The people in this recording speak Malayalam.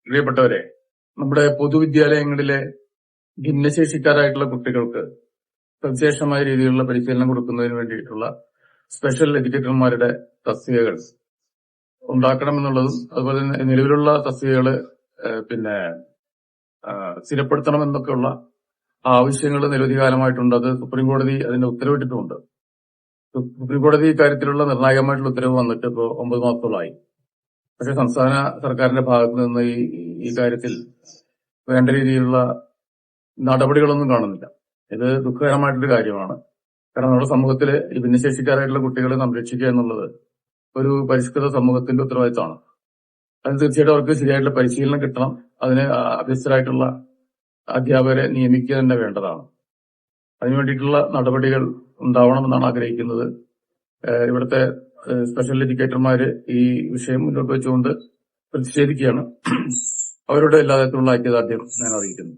പ്രിയപ്പെട്ടവരെ, നമ്മുടെ പൊതുവിദ്യാലയങ്ങളിലെ ഭിന്നശേഷിക്കാരായിട്ടുള്ള കുട്ടികൾക്ക് സവിശേഷമായ രീതിയിലുള്ള പരിശീലനം കൊടുക്കുന്നതിന് വേണ്ടിയിട്ടുള്ള സ്പെഷ്യൽ എഡ്യൂക്കേറ്റർമാരുടെ തസ്തികകൾ ഉണ്ടാക്കണമെന്നുള്ളതും അതുപോലെ തന്നെ നിലവിലുള്ള തസ്തികകള് സ്ഥിരപ്പെടുത്തണമെന്നൊക്കെയുള്ള ആവശ്യങ്ങൾ നിരവധി കാലമായിട്ടുണ്ട്. അത് സുപ്രീംകോടതി അതിന്റെ ഉത്തരവിട്ടിട്ടുമുണ്ട്. സുപ്രീംകോടതി ഇക്കാര്യത്തിലുള്ള നിർണായകമായിട്ടുള്ള ഉത്തരവ് വന്നിട്ട് ഇപ്പോൾ 9 മാസത്തോളമായി. പക്ഷെ സംസ്ഥാന സർക്കാരിന്റെ ഭാഗത്ത് നിന്ന് ഈ കാര്യത്തിൽ വേണ്ട രീതിയിലുള്ള നടപടികളൊന്നും കാണുന്നില്ല. ഇത് ദുഃഖകരമായിട്ടൊരു കാര്യമാണ്. കാരണം നമ്മുടെ സമൂഹത്തിലെ ഈ ഭിന്നശേഷിക്കാരായിട്ടുള്ള കുട്ടികളെ സംരക്ഷിക്കുക എന്നുള്ളത് ഒരു പരിഷ്കൃത സമൂഹത്തിന്റെ ഉത്തരവാദിത്തമാണ്. അത് തീർച്ചയായിട്ടും അവർക്ക് ശരിയായിട്ടുള്ള പരിശീലനം കിട്ടണം. അതിന് അഭ്യസ്തരായിട്ടുള്ള അധ്യാപകരെ നിയമിക്കുക തന്നെ വേണ്ടതാണ്. അതിനുവേണ്ടിയിട്ടുള്ള നടപടികൾ ഉണ്ടാവണമെന്നാണ് ആഗ്രഹിക്കുന്നത്. ഇവിടുത്തെ സ്പെഷ്യൽ എഡ്യൂക്കേറ്റർമാര് ഈ വിഷയം മുന്നോട്ട് വെച്ചുകൊണ്ട് പ്രതിഷേധിക്കുകയാണ്. അവരുടെ എല്ലാ തരത്തിലുള്ള ഐക്യദാർഢ്യം ഞാൻ അറിയിക്കുന്നു.